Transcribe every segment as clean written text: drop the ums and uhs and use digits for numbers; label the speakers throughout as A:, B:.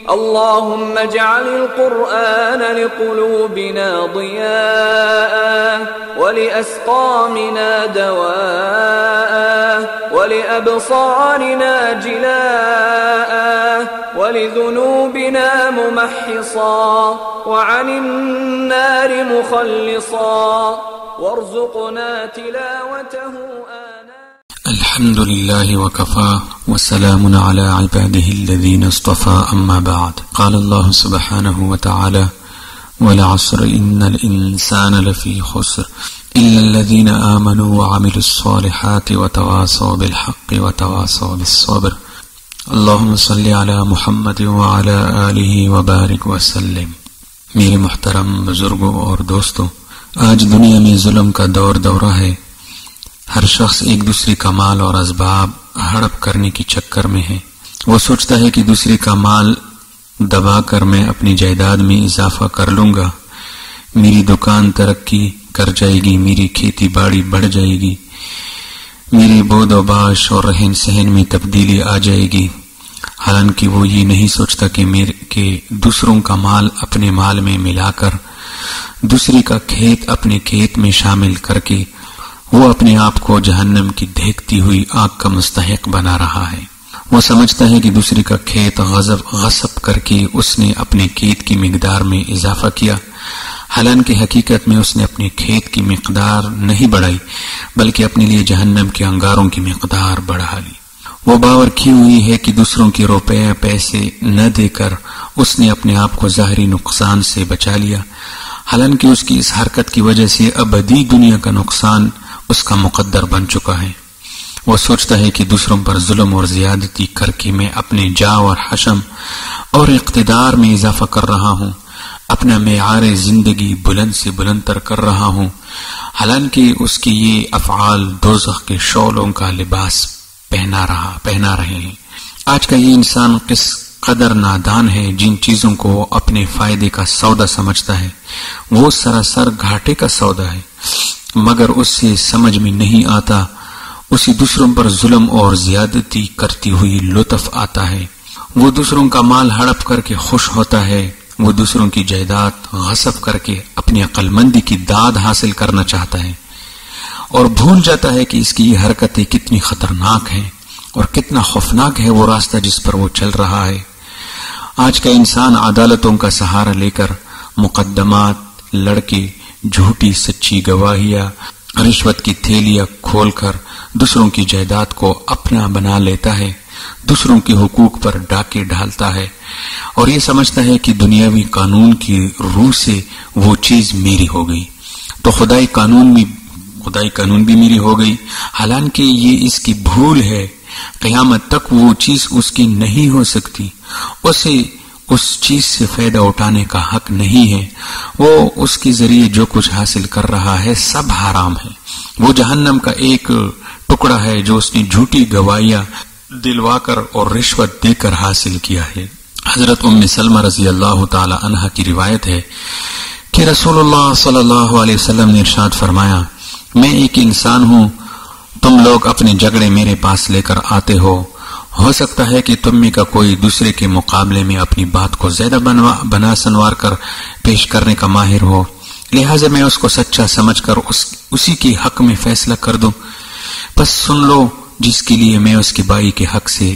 A: اللهم اجعل القرآن لقلوبنا ضياء ولأسقامنا دواء ولأبصارنا جلاء ولذنوبنا ممحصا وعن النار مخلصا وارزقنا تلاوته
B: الحمد لله وكفى وسلام على عباده الذين اصطفى أما بعد. قال الله سبحانه وتعالى: والعصر إن الإنسان لفي خسر إلا الذين آمنوا وعملوا الصالحات وتواصوا بالحق وتواصوا بالصبر. اللهم صل على محمد وعلى آله وبارك وسلم. میرے محترم بزرگوں اور دوستوں، آج دنیا میں ظلم کا دورہ ہے. ہر شخص ایک دوسرے کا مال اور اسباب ہڑپ کرنے کی چکر میں ہے. وہ سوچتا ہے کہ دوسرے کا مال دبا کر میں اپنی جائیداد میں اضافہ کر لوں گا، میری دکان ترقی کر جائے گی، میری کھیتی باڑی بڑھ جائے گی، میری بود و باش اور رہن سہن میں تبدیلی آ جائے گی. حالانکہ وہ یہ نہیں سوچتا کہ دوسروں کا مال اپنے مال میں ملا کر، دوسرے کا کھیت اپنے کھیت میں شامل کر کے وہ اپنے آپ کو جہنم کی دھیکتی ہوئی آگ کا مستحق بنا رہا ہے. وہ سمجھتا ہے کہ دوسرے کا کھیت غصب کر کے اس نے اپنے کھیت کی مقدار میں اضافہ کیا، حالانکہ حقیقت میں اس نے اپنے کھیت کی مقدار نہیں بڑھائی بلکہ اپنے لیے جہنم کے انگاروں کی مقدار بڑھا لی. وہ باور کی ہوئی ہے کہ دوسروں کے روپے پیسے نہ دے کر اس نے اپنے آپ کو ظاہری نقصان سے بچا لیا، حالانکہ اس کی اس حرکت کی وجہ سے ابدی دنیا کا نقصان اس کا مقدر بن چکا ہے. وہ سوچتا ہے کہ دوسروں پر ظلم اور زیادتی کر کے میں اپنے جاہ اور حشم اور اقتدار میں اضافہ کر رہا ہوں، اپنا معیار زندگی بلند سے بلند تر کر رہا ہوں، حالانکہ اس کے یہ افعال دوزخ کے شعلوں کا لباس پہنا رہے ہیں. آج کا یہ انسان کس قدر نادان ہے. جن چیزوں کو وہ اپنے فائدے کا سودا سمجھتا ہے وہ سراسر گھاٹے کا سودا ہے، مگر اس سے سمجھ میں نہیں آتا اسے دوسروں پر ظلم اور زیادتی کرتی ہوئی لطف آتا ہے. وہ دوسروں کا مال ہڑپ کر کے خوش ہوتا ہے، وہ دوسروں کی جائیداد غصب کر کے اپنی عقل مندی کی داد حاصل کرنا چاہتا ہے اور بھول جاتا ہے کہ اس کی یہ حرکتیں کتنی خطرناک ہیں اور کتنا خوفناک ہے وہ راستہ جس پر وہ چل رہا ہے. آج کا انسان عدالتوں کا سہارا لے کر مقدمات لڑکے، جھوٹی سچی گواہیاں، رشوت کی تھیلیاں کھول کر دوسروں کی جائیداد کو اپنا بنا لیتا ہے، دوسروں کے حقوق پر ڈاکے ڈالتا ہے اور یہ سمجھتا ہے کہ دنیاوی قانون کی روح سے وہ چیز میری ہو گئی تو خدائی قانون بھی میری ہو گئی، حالانکہ یہ اس کی بھول ہے. قیامت تک وہ چیز اس کی نہیں ہو سکتی، اسے اس چیز سے فائدہ اٹھانے کا حق نہیں ہے. وہ اس کے ذریعے جو کچھ حاصل کر رہا ہے سب حرام ہے. وہ جہنم کا ایک ٹکڑا ہے جو اس نے جھوٹی گواہیاں دلوا کر اور رشوت دے کر حاصل کیا ہے. حضرت ام سلمہ رضی اللہ تعالی عنہا کی روایت ہے کہ رسول اللہ صلی اللہ علیہ وسلم نے ارشاد فرمایا: میں ایک انسان ہوں، تم لوگ اپنے جھگڑے میرے پاس لے کر آتے ہو سکتا ہے کہ تم میں کا کوئی دوسرے کے مقابلے میں اپنی بات کو زیادہ بنا سنوار کر پیش کرنے کا ماہر ہو، لہذا میں اس کو سچا سمجھ کر اسی کے حق میں فیصلہ کر دوں. بس سن لو، جس کے لیے میں اس کے بھائی کے حق سے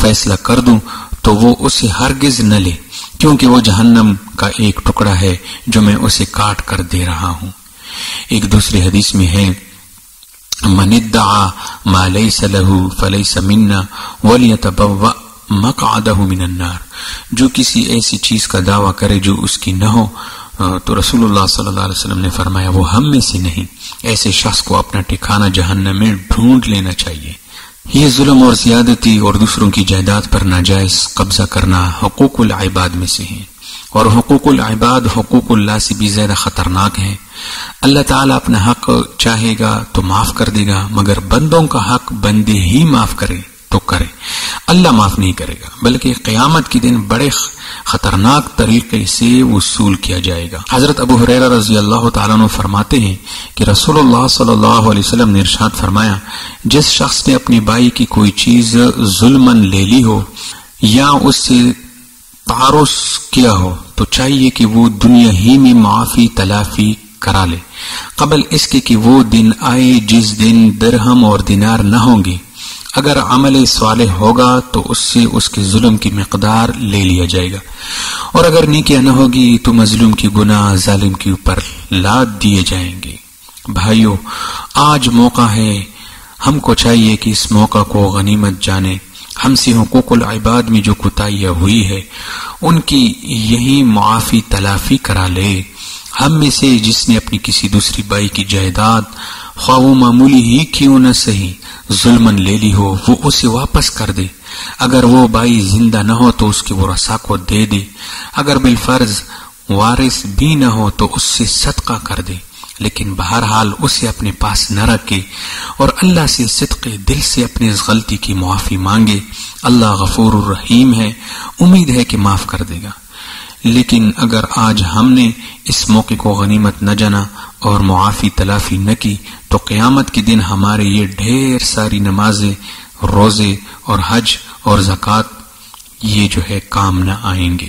B: فیصلہ کر دوں تو وہ اسے ہرگز نہ لے، کیونکہ وہ جہنم کا ایک ٹکڑا ہے جو میں اسے کاٹ کر دے رہا ہوں. ایک دوسری حدیث میں ہے: من ادعا ما ليس له فليس منا وليتبوأ مقعده من النار. جو کسی ایسی چیز کا دعویٰ کرے جو اس کی نہ ہو تو رسول اللہ صلی اللہ علیہ وسلم نے فرمایا وہ ہم میں سے نہیں. ایسے شخص کو اپنا ٹھکانہ جہنم میں ڈھونڈ لینا چاہیے. یہ ظلم اور زیادتی اور دوسروں کی جائیداد پر ناجائز قبضہ کرنا حقوق العباد میں سے ہے، اور حقوق العباد حقوق اللہ سے بھی زیادہ خطرناک ہے. اللہ تعالیٰ اپنا حق چاہے گا تو معاف کر دے گا، مگر بندوں کا حق بندے ہی معاف کرے تو کرے، اللہ معاف نہیں کرے گا، بلکہ قیامت کے دن بڑے خطرناک طریقے سے وصول کیا جائے گا. حضرت ابو ہریرہ رضی اللہ تعالیٰ عنہ فرماتے ہیں کہ رسول اللہ صلی اللہ علیہ وسلم نے ارشاد فرمایا: جس شخص نے اپنے بھائی کی کوئی چیز ظلماً لے لی ہو یا اس سے تعارض کیا ہو تو چاہیے کہ وہ دنیا ہی میں معافی تلافی کرا لے، قبل اس کے کہ وہ دن آئے جس دن درہم اور دینار نہ ہوں گے۔ اگر عمل صالح ہوگا تو اس سے اس کے ظلم کی مقدار لے لیا جائے گا، اور اگر نیکیاں نہ ہوگی تو مظلوم کی گناہ ظالم کے اوپر لاد دیے جائیں گے۔ بھائیو، آج موقع ہے، ہم کو چاہیے کہ اس موقع کو غنیمت جانیں۔ ہم سے حقوق العباد میں جو کوتاہیاں ہوئی ہے ان کی یہی معافی تلافی کرا لے۔ ہم میں سے جس نے اپنی کسی دوسری بائی کی جائیداد خواہ وہ معمولی ہی کیوں نہ صحیح ظلمن لے لی ہو، وہ اسے واپس کر دے۔ اگر وہ بائی زندہ نہ ہو تو اس کے ورثاء کو دے دے، اگر بالفرض وارث بھی نہ ہو تو اس سے صدقہ کر دے، لیکن بہرحال اسے اپنے پاس نہ رکھے، اور اللہ سے صدق دل سے اپنی اس غلطی کی معافی مانگے۔ اللہ غفور الرحیم ہے، امید ہے کہ معاف کر دے گا۔ لیکن اگر آج ہم نے اس موقع کو غنیمت نہ جانا اور معافی تلافی نہ کی تو قیامت کے دن ہمارے یہ ڈھیر ساری نمازیں، روزے اور حج اور زکوٰۃ یہ جو ہے کام نہ آئیں گے۔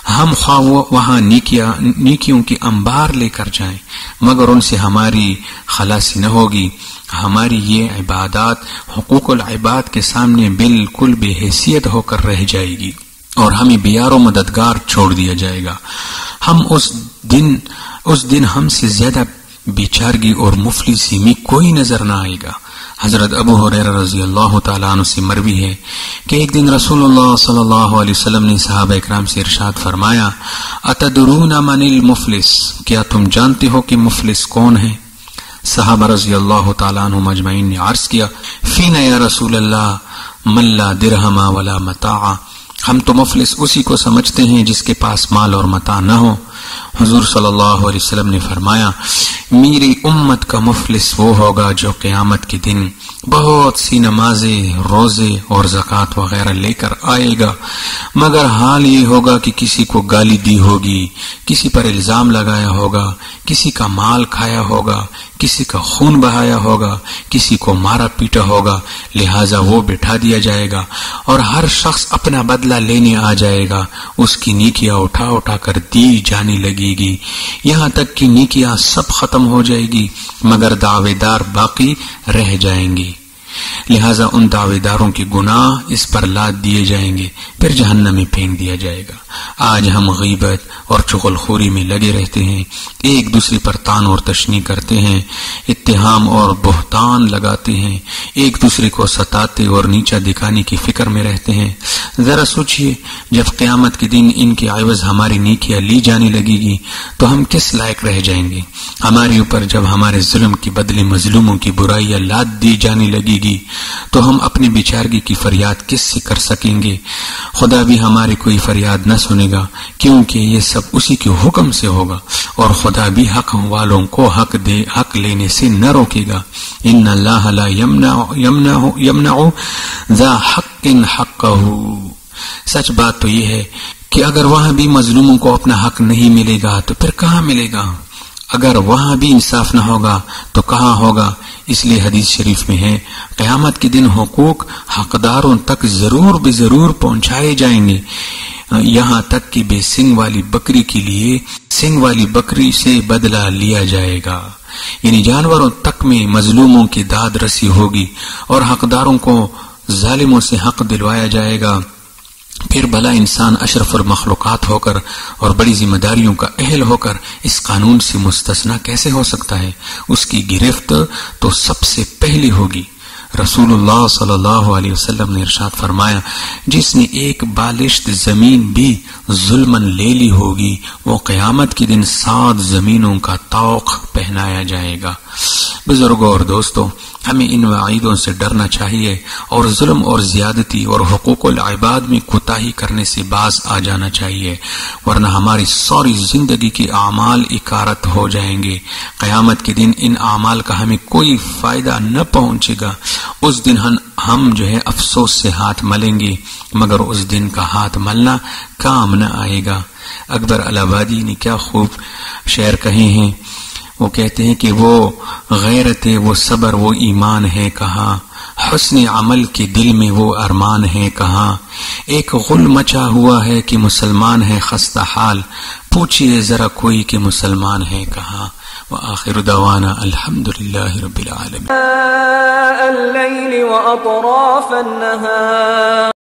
B: ہم خواہ وہاں نیکیوں کی انبار لے کر جائیں مگر ان سے ہماری خلاصی نہ ہوگی۔ ہماری یہ عبادات حقوق العباد کے سامنے بالکل بے حیثیت ہو کر رہ جائے گی، اور ہمیں بیار و مددگار چھوڑ دیا جائے گا۔ ہم اس دن ہم سے زیادہ بیچارگی اور مفلسی میں کوئی نظر نہ آئے گا۔ حضرت ابو ہریرہ رضی اللہ تعالیٰ عنہ سے مروی ہے کہ ایک دن رسول اللہ صلی اللہ علیہ وسلم نے صحابہ اکرام سے ارشاد فرمایا، اتدرون من المفلس، کیا تم جانتے ہو کہ مفلس کون ہے؟ صحابہ رضی اللہ تعالیٰ عنہ مجمعین نے عرض کیا، فینا یا رسول اللہ من لا درہم ولا متاع، ہم تو مفلس اسی کو سمجھتے ہیں جس کے پاس مال اور متاع نہ ہو۔ حضور صلی اللہ علیہ وسلم نے فرمایا، میری امت کا مفلس وہ ہوگا جو قیامت کے دن بہت سی نمازیں، روزے اور زکوٰۃ وغیرہ لے کر آئے گا، مگر حال یہ ہوگا کہ کسی کو گالی دی ہوگی، کسی پر الزام لگایا ہوگا، کسی کا مال کھایا ہوگا، کسی کا خون بہایا ہوگا، کسی کو مارا پیٹا ہوگا، لہٰذا وہ بٹھا دیا جائے گا اور ہر شخص اپنا بدلہ لینے آ جائے گا۔ اس کی نیکیاں اٹھا اٹھا کر دی جانے لگے گی، یہاں تک کہ نیکیاں سب ختم ہو جائے گی مگر دعوے دار باقی رہ جائیں گی، لہذا ان دعوے داروں کے گناہ اس پر لاد دیے جائیں گے، پھر جہنم میں پھینک دیا جائے گا۔ آج ہم غیبت اور چغل خوری میں لگے رہتے ہیں، ایک دوسرے پر طعن اور تشنیع کرتے ہیں، اتہام اور بہتان لگاتے ہیں، ایک دوسرے کو ستاتے اور نیچا دکھانے کی فکر میں رہتے ہیں۔ ذرا سوچئے، جب قیامت کے دن ان کے عوض ہماری نیکیاں لی جانے لگے گی تو ہم کس لائق رہ جائیں گے؟ ہمارے اوپر جب ہمارے ظلم کے بدلے مظلوموں کی برائیاں لاد دی جانے لگے گی تو ہم اپنی بیچارگی کی فریاد کس سے کر سکیں گے؟ خدا بھی ہماری کوئی فریاد نہ سنے گا، کیونکہ یہ سب اسی کے حکم سے ہوگا، اور خدا بھی حق والوں کو حق لینے سے نہ روکے گا۔ ان اللہ لا یمنع ذا حق حقہ، سچ بات تو یہ ہے کہ اگر وہاں بھی مظلوموں کو اپنا حق نہیں ملے گا تو پھر کہاں ملے گا؟ اگر وہاں بھی انصاف نہ ہوگا تو کہاں ہوگا؟ اس لیے حدیث شریف میں ہے، قیامت کے دن حقوق حقداروں تک ضرور بے ضرور پہنچائے جائیں گے، یہاں تک کہ بے سنگ والی بکری کے لیے سنگ والی بکری سے بدلہ لیا جائے گا، یعنی جانوروں تک میں مظلوموں کی داد رسی ہوگی اور حقداروں کو ظالموں سے حق دلوایا جائے گا۔ پھر بھلا انسان اشرف المخلوقات ہو کر اور بڑی ذمہ داریوں کا اہل ہو کر اس قانون سے مستثنا کیسے ہو سکتا ہے؟ اس کی گرفت تو سب سے پہلی ہوگی۔ رسول اللہ صلی اللہ علیہ وسلم نے ارشاد فرمایا، جس نے ایک بالشت زمین بھی ظلمن لے لی ہوگی وہ قیامت کے دن 7 زمینوں کا طوق پہنایا جائے گا۔ بزرگوں اور دوستوں، ہمیں ان وعیدوں سے ڈرنا چاہیے اور ظلم اور زیادتی اور حقوق العباد میں کوتاہی کرنے سے باز آ جانا چاہیے، ورنہ ہماری ساری زندگی کے اعمال اکارت ہو جائیں گے۔ قیامت کے دن ان اعمال کا ہمیں کوئی فائدہ نہ پہنچے گا۔ اس دن ہم جو ہے افسوس سے ہاتھ ملیں گے، مگر اس دن کا ہاتھ ملنا کام نہ آئے گا۔ اکبر الہ آبادی نے کیا خوب شعر کہے ہیں، وہ کہتے ہیں کہ وہ غیرت، وہ صبر، وہ ایمان ہے کہاں، حسن عمل کے دل میں وہ ارمان ہے کہاں، ایک غل مچا ہوا ہے کہ مسلمان ہے خستہ حال، پوچھئے ذرا کوئی کہ مسلمان ہے کہاں۔ وآخر دعوانا الحمدللہ رب العالمین۔
A: الليل وأطراف النهار